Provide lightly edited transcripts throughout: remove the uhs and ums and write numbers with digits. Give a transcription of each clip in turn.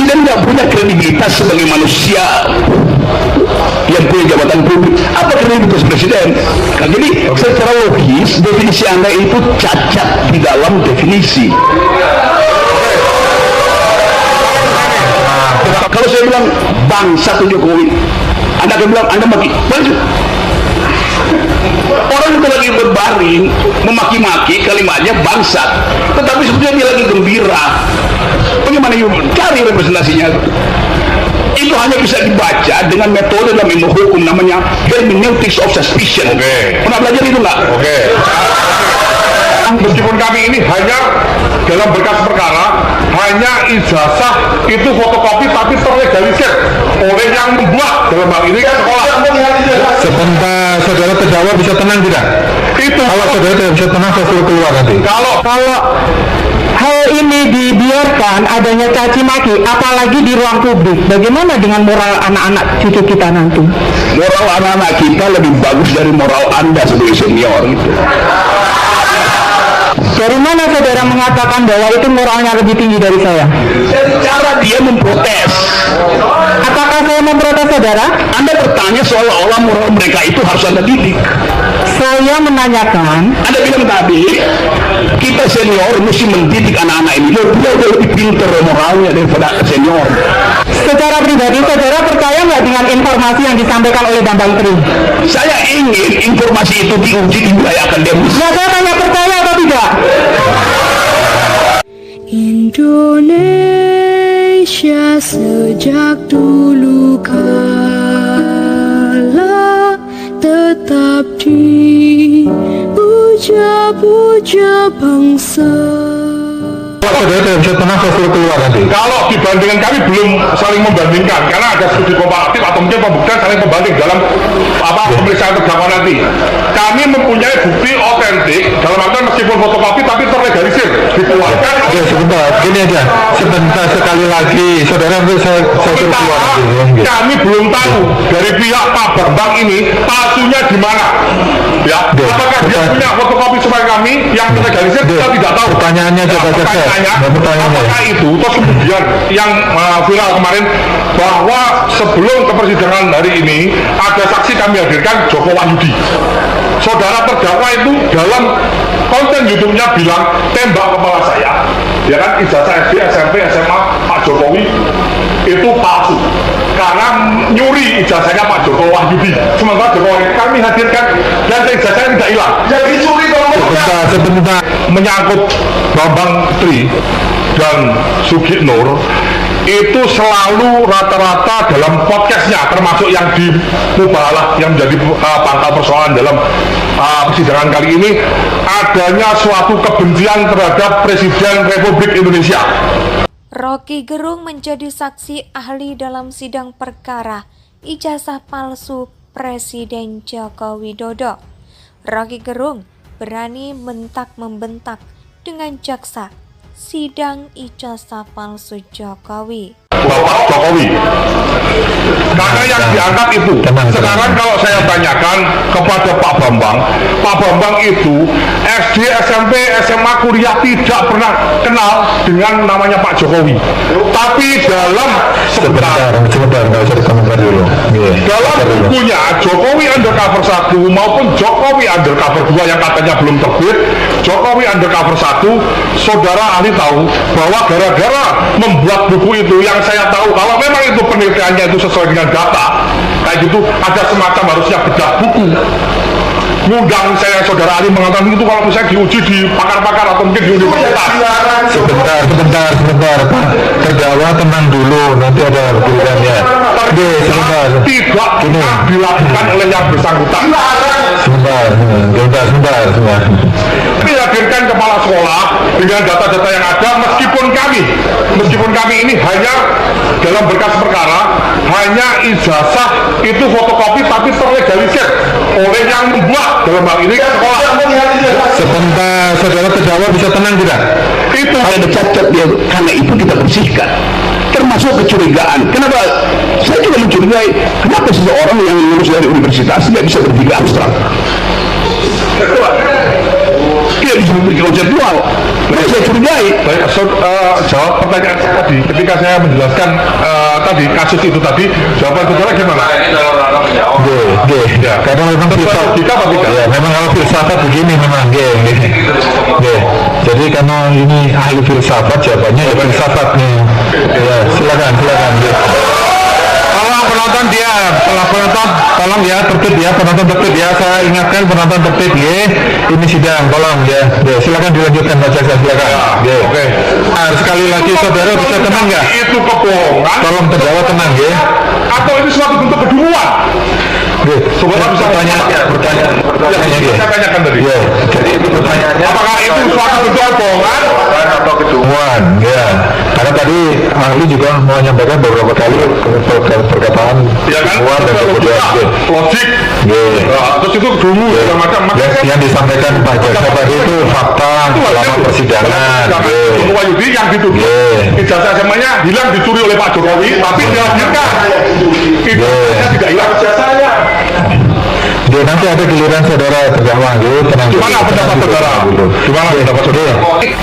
presiden nggak punya kredibilitas sebagai manusia yang punya jabatan publik. Apa kredibilitas presiden? Nah, jadi secara logis definisi Anda itu cacat di dalam definisi. Kalau saya bilang bangsa tuh Jokowi, Anda akan bilang Anda maki. Orang itu lagi berbaring memaki-maki kalimatnya bangsat, tetapi sebetulnya dia lagi gembira. Bagaimana cari representasinya? Itu hanya bisa dibaca dengan metode dalam ilmu hukum namanya hermeneutics of suspicion. Pernah belajar itu nggak? Meskipun kami ini hanya dalam berkas perkara, hanya ijazah itu fotokopi tapi terlegalisir oleh yang membuat, dalam hal ini kan sekolah. Sebentar, saudara terdakwa bisa tenang tidak? Itu kalau saudara tidak bisa tenang, saya suruh keluar nanti. Kalau hal ini dibiarkan adanya caci maki, apalagi di ruang publik, bagaimana dengan moral anak-anak cucu kita nanti? Moral anak-anak kita lebih bagus dari moral Anda sebagai senior gitu. Dari mana saudara mengatakan bahwa itu moralnya lebih tinggi dari saya? Dari cara dia memprotes. Apakah saya memprotes saudara? Anda bertanya seolah-olah moral mereka itu harus Anda didik. Saya menanyakan. Anda bilang tadi kita senior mesti mendidik anak-anak ini. Dia udah lebih pintar moralnya daripada senior. Secara pribadi saudara percaya nggak dengan informasi yang disampaikan oleh Bambang Tri? Saya ingin informasi itu diuji di wilayah akademis. Nah, saya tanya percaya atau tidak? Indonesia sejak dulu kala tetap dipuja-puja bangsa. Saudara tidak bisa tenang, saya suruh keluar nanti. kalau dibandingkan kami belum saling membandingkan karena ada studi komparatif atau mungkin pembuktian saling membanding dalam pemeriksaan terdakwa nanti. Kami mempunyai bukti otentik dalam artian meskipun fotokopi tapi terlegalisir dikeluarkan. Oke, sebentar, gini aja. Sebentar, sekali lagi, saudara saya suruh keluar nanti. Kami belum tahu dari pihak Pak Bambang ini palsunya di mana. Ya, apakah dia punya fotokopi supaya kami yang terlegalisir kita tidak tahu. Pertanyaannya coba saja. Apakah itu terus kemudian yang viral kemarin bahwa sebelum ke persidangan hari ini ada saksi kami hadirkan Joko Wahyudi. Saudara terdakwa itu dalam konten YouTube-nya bilang tembak kepala saya. Ya kan ijazah SD, SMP, SMA Pak Jokowi itu palsu karena nyuri ijazahnya Pak Joko Wahyudi. Sementara Jokowi kami hadirkan dan ijazahnya tidak hilang. Jadi curi Sebentar. Menyangkut Bambang Tri dan Sugi Nur itu selalu rata-rata dalam podcastnya termasuk yang di Mubahalah yang menjadi pangkal persoalan dalam persidangan kali ini adanya suatu kebencian terhadap Presiden Republik Indonesia. Rocky Gerung menjadi saksi ahli dalam sidang perkara ijazah palsu Presiden Joko Widodo. Rocky Gerung berani membentak dengan jaksa sidang ijazah palsu Jokowi. Bapak Jokowi karena yang diangkat itu sekarang kalau saya tanyakan kepada Pak Bambang itu SD, SMP, SMA, kuliah tidak pernah kenal dengan namanya Pak Jokowi, tapi dalam Sebentar, nggak usah dikomentar dulu. dalam bukunya Jokowi Undercover 1 maupun Jokowi Undercover 2 yang katanya belum terbit, Jokowi Undercover 1, saudara ahli tahu bahwa gara-gara membuat buku itu yang saya tahu kalau memang itu penelitiannya itu sesuai dengan data kayak gitu ada semacam harusnya bedah buku ngundang saya saudara ahli mengatakan itu kalau misalnya diuji di pakar-pakar atau mungkin di universitas. Sebentar Pak, terdakwa tenang dulu, nanti ada pilihannya. Sebentar Tidak dilakukan oleh yang bersangkutan. Sebentar. Dihadirkan kepala sekolah dengan data-data yang ada meskipun kami ini hanya dalam berkas perkara hanya ijazah itu fotokopi tapi terlegalisir oleh yang membuat, dalam hal ini kan sekolah. Sebentar, saudara terdakwa bisa tenang tidak? Itu ada cacat dia, karena itu kita bersihkan. Termasuk kecurigaan. Kenapa? Saya juga mencurigai kenapa seseorang yang lulus dari universitas tidak bisa berpikir abstrak. Dia yang disebut konseptual. Mereka saya curigai. Baik, jawab pertanyaan saya tadi. Ketika saya menjelaskan tadi kasus itu tadi, jawaban saudara gimana? Ya, karena memang filsafat kita apa tidak? ya, memang kalau filsafat begini memang jadi karena ini ahli filsafat jawabannya ya filsafat nih. Ya, silakan. Tolong penonton dia, penonton tolong ya tertib ya, penonton tertib ya, saya ingatkan penonton tertib ya. Ini sidang, tolong ya. Silakan dilanjutkan baca saya silakan. Oke. Nah, sekali lagi saudara bisa tenang nggak? Itu kebohongan. Tolong terdakwa tenang ya. Atau itu suatu bentuk kedunguan? Saudara bisa pertanyaan saya tanyakan tadi. Ya, jadi itu pertanyaannya. Apakah itu suatu bentuk kebohongan atau kedunguan? Ya, karena tadi ahli juga mau menyampaikan beberapa kali perkataan ya kan? kedunguan dan kemudian logik. Terus itu kedungu segala macam. Yang disampaikan Pak Jaksa tadi itu fakta selama persidangan. Wahyudi yang dituduh ijazah SMA-nya hilang dicuri oleh Pak Jokowi, tapi dihadirkan. Ijazahnya tidak hilang ijazahnya. Nanti ada giliran saudara terdakwa tenang. Gimana pendapat saudara? Gimana pendapat saudara?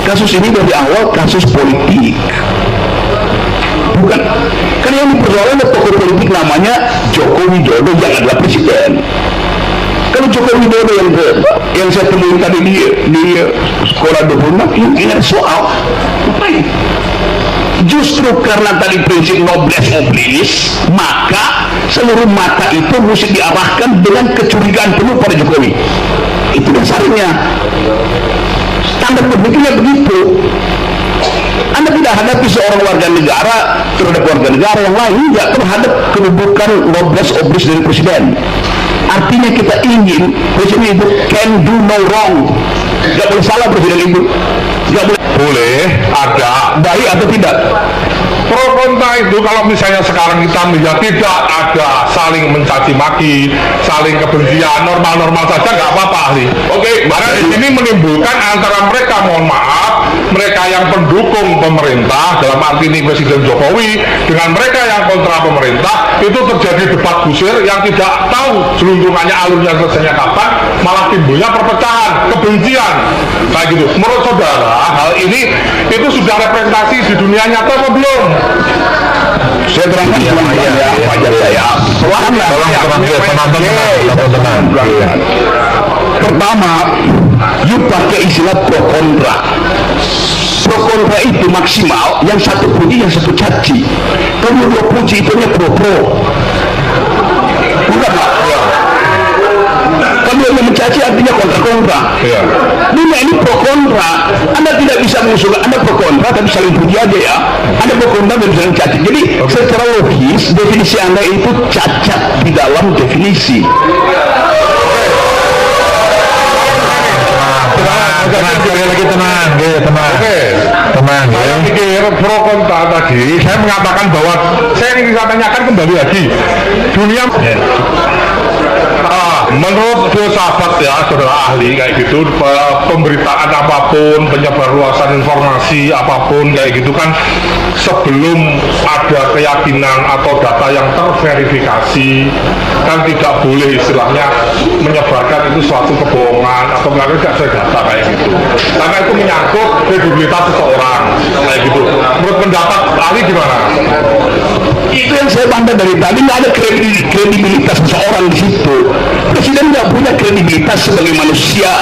Kasus ini dari awal kasus politik. Bukan, kan yang dipersoalkan ada tokoh politik namanya Joko Widodo yang adalah presiden. Kalau Joko Widodo yang saya temuin tadi di sekolah 26 ini ada soal ngapain? Justru karena tadi prinsip noblesse oblige, maka seluruh mata itu mesti diarahkan dengan kecurigaan penuh pada Jokowi. Itu dasarnya. Standar berpikirnya begitu. Anda tidak hadapi seorang warga negara terhadap warga negara yang lain, tidak terhadap kedudukan noblesse oblige dari presiden. Artinya kita ingin presiden itu can do no wrong. Tidak boleh salah presiden itu. Tidak boleh ada baik atau tidak. Pro kontra itu kalau misalnya sekarang kita melihat tidak ada saling mencaci maki, saling kebencian, normal-normal saja nggak apa-apa ahli. Oke, karena di sini menimbulkan antara mereka, mohon maaf, mereka yang pendukung pemerintah dalam arti ini Presiden Jokowi dengan mereka yang kontra pemerintah, itu terjadi debat kusir yang tidak tahu seluntungannya alurnya selesainya kapan, malah timbulnya perpecahan, kebencian, kayak gitu. Menurut saudara, hal ini itu sudah representasi di dunia nyata atau belum? Saya terangkan wajar saya. Pertama, you pakai istilah pro kontra. Pro kontra itu maksimal, yang satu puji, yang satu caci. Kalau dua puji itu pro. Bukan Pak? Kalau yang mencaci artinya kontra. Dunia ini pro kontra. Anda tidak bisa mengusulkan Anda pro kontra tapi saling puji aja ya. Anda pro kontra dan saling caci. Jadi secara logis definisi Anda itu cacat di dalam definisi. Tenang. Saya pikir pro kontra tadi, saya mengatakan bahwa saya ingin tanyakan kembali lagi dunia. Menurut filsafat ya saudara ahli kayak gitu, pemberitaan apapun, penyebarluasan informasi apapun kayak gitu kan, sebelum ada keyakinan atau data yang terverifikasi kan tidak boleh istilahnya menyebarkan itu suatu kebohongan atau nggak sesuai data kayak gitu, karena itu menyangkut kredibilitas seseorang kayak gitu. Menurut pendapat ahli gimana? Itu yang saya bantah dari tadi, nggak ada kredibilitas seseorang di situ. Presiden nggak punya kredibilitas sebagai manusia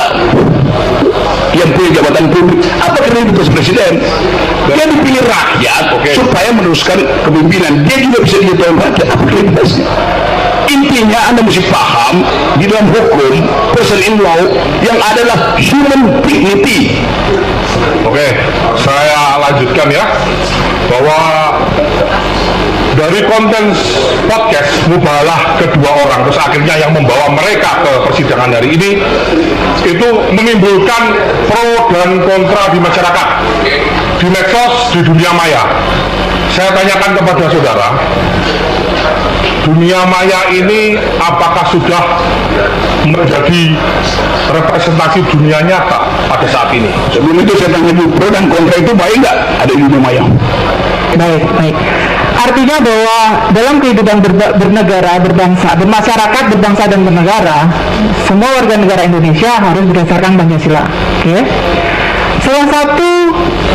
yang punya jabatan publik. Apa kredibilitas presiden? Dia dipilih rakyat supaya meneruskan kepemimpinan. Dia juga bisa diketahui rakyat. Apa kredibilitasnya? Intinya Anda mesti paham di dalam hukum person in law yang adalah human dignity. Oke, saya lanjutkan ya, bahwa dari konten podcast Mubahalah kedua orang, terus akhirnya yang membawa mereka ke persidangan hari ini, itu menimbulkan pro dan kontra di masyarakat, di medsos, di dunia maya. Saya tanyakan kepada saudara, dunia maya ini apakah sudah menjadi representasi dunia nyata pada saat ini? Sebelum itu saya tanya dulu, pro dan kontra itu baik nggak ada di dunia maya? Baik. Artinya bahwa dalam kehidupan bernegara, berbangsa, bermasyarakat, berbangsa dan bernegara, semua warga negara Indonesia harus berdasarkan Pancasila. Oke? Salah satu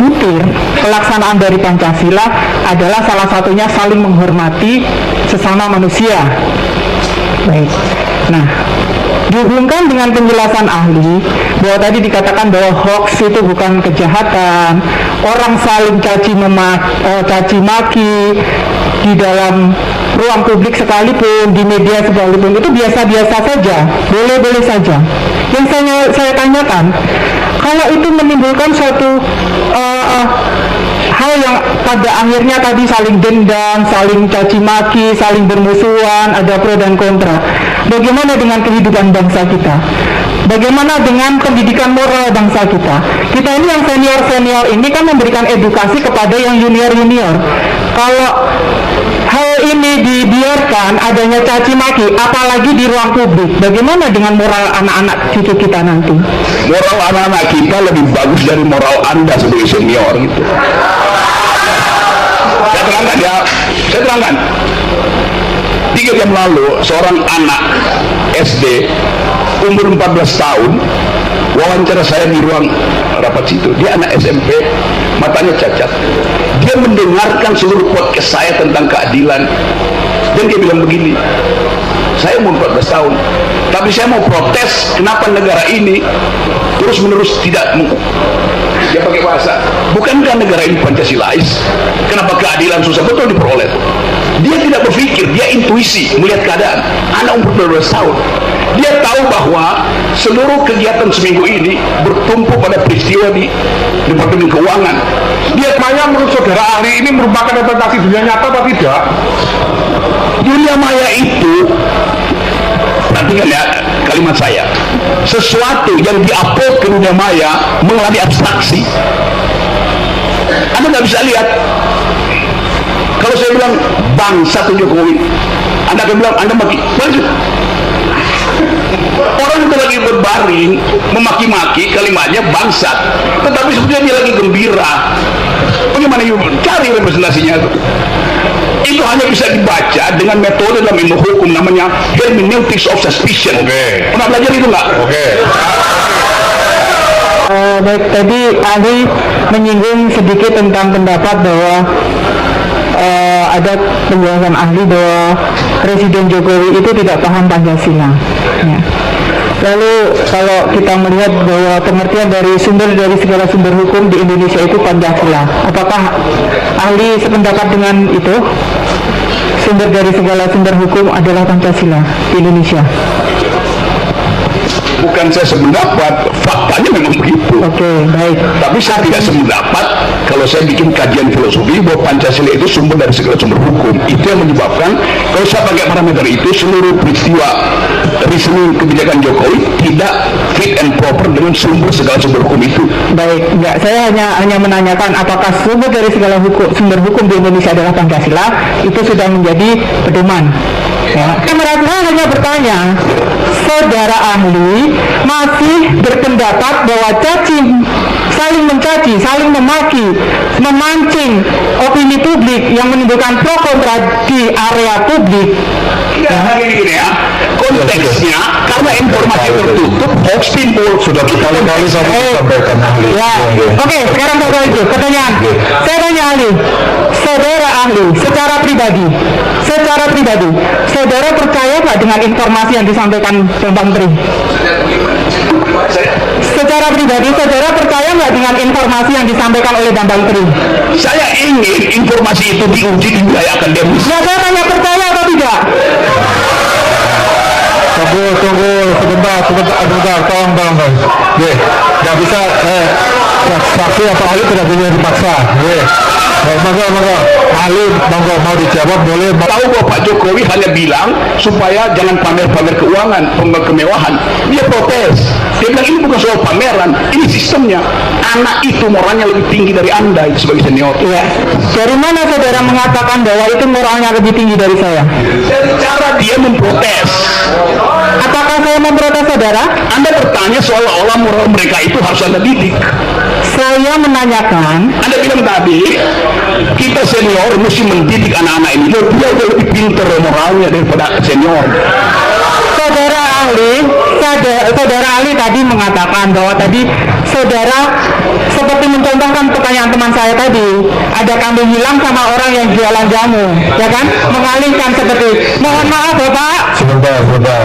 butir pelaksanaan dari Pancasila adalah salah satunya saling menghormati sesama manusia. Baik. Nah, dihubungkan dengan penjelasan ahli bahwa tadi dikatakan bahwa hoax itu bukan kejahatan, orang saling caci maki di dalam ruang publik sekalipun, di media sekalipun, itu biasa-biasa saja, boleh-boleh saja. Yang saya tanyakan, kalau itu menimbulkan suatu hal yang pada akhirnya tadi saling dendam, saling caci maki, saling bermusuhan, ada pro dan kontra. Bagaimana dengan kehidupan bangsa kita? Bagaimana dengan pendidikan moral bangsa kita? Kita ini yang senior-senior ini kan memberikan edukasi kepada yang junior-junior. Kalau hal ini dibiarkan adanya caci maki, apalagi di ruang publik, bagaimana dengan moral anak-anak cucu kita nanti? Moral anak-anak kita lebih bagus dari moral Anda sebagai senior gitu. Saya terangkan. 3 jam lalu seorang anak SD umur 14 tahun wawancara saya di ruang rapat situ. Dia anak SMP, matanya cacat. Dia mendengarkan seluruh podcast saya tentang keadilan dan dia bilang begini, saya umur 14 tahun tapi saya mau protes kenapa negara ini terus menerus tidak dia pakai bahasa, bukankah negara ini Pancasilais, kenapa keadilan susah betul diperoleh? Dia tidak berpikir, dia intuisi melihat keadaan. Anak umur 12 tahun, dia tahu bahwa seluruh kegiatan seminggu ini bertumpu pada peristiwa di Departemen Keuangan. Dia tanya menurut saudara ahli ini merupakan representasi dunia nyata atau tidak? Dunia maya itu, perhatikan ya kalimat saya, sesuatu yang diupload ke dunia maya mengalami abstraksi. Anda nggak bisa lihat. Kalau saya bilang bangsa Jokowi, Anda akan bilang Anda maki. Orang itu lagi berbaring memaki-maki, kalimatnya bangsat, tetapi sebetulnya dia lagi gembira. Bagaimana cari representasinya itu? Itu hanya bisa dibaca dengan metode dalam ilmu hukum namanya hermeneutics of suspicion. Oke. Pernah belajar itu nggak? Oke. Baik, tadi ahli menyinggung sedikit tentang pendapat bahwa ada penjelasan ahli bahwa Presiden Jokowi itu tidak paham Pancasila. Ya. Lalu kalau kita melihat bahwa pengertian dari segala sumber hukum di Indonesia itu Pancasila, apakah ahli sependapat dengan itu? Sumber dari segala sumber hukum adalah Pancasila di Indonesia. Bukan saya sependapat, faktanya memang begitu. Oke, baik. Tapi saya tidak sependapat kalau saya bikin kajian filosofi bahwa Pancasila itu sumber dari segala sumber hukum. Itu yang menyebabkan kalau saya pakai parameter itu, seluruh peristiwa reasoning kebijakan Jokowi tidak fit and proper dengan sumber segala sumber hukum itu. Baik, enggak, saya hanya menanyakan apakah sumber dari segala sumber hukum di Indonesia adalah Pancasila, itu sudah menjadi pedoman. Ya. Saya hanya bertanya, saudara ahli masih berpendapat bahwa saling mencaci, saling memaki, memancing opini publik yang menimbulkan pro kontra di area publik. Gini ya, konteksnya karena informasi tertutup, hoax timbul. Sudah berkali-kali saya sampaikan ahli. Ya, oke, sekarang soal itu pertanyaan. Saya tanya ahli, saudara ahli, secara pribadi, saudara percaya nggak dengan informasi yang disampaikan Bang Tri? Secara pribadi, saudara percaya nggak dengan informasi yang disampaikan oleh Bambang Tri? Saya ingin informasi itu diuji di wilayah akademis. Nah, saya tanya percaya atau tidak? Tunggu sebentar, tolong. Nggak bisa, saksi atau ahli tidak bisa dipaksa. Monggo, ahli, monggo mau dijawab boleh. Tahu bahwa Pak Jokowi hanya bilang supaya jangan pamer-pamer keuangan, kemewahan. Dia protes. Dia bilang ini bukan soal pameran, ini sistemnya. Anak itu moralnya lebih tinggi dari Anda sebagai senior. Iya. Dari mana saudara mengatakan bahwa itu moralnya lebih tinggi dari saya? Dari cara dia memprotes. Apakah saya memprotes saudara? Anda bertanya seolah-olah moral mereka itu harus Anda didik. Saya menanyakan. Anda bilang tadi, kita senior mesti mendidik anak-anak ini. Dia udah lebih pintar moralnya daripada senior. Saudara ahli tadi mengatakan bahwa tadi saudara seperti mencontohkan pertanyaan teman saya tadi, ada kambing hilang sama orang yang jualan jamu, ya kan? Mengalihkan seperti, mohon maaf Bapak. Sebentar,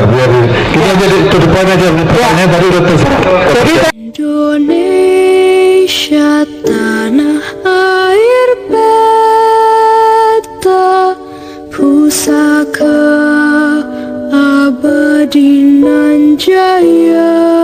biar kita jadi to the point aja. Pertanyaannya tadi udah Jadi Indonesia tanah air beta pusaka abadi nan jaya.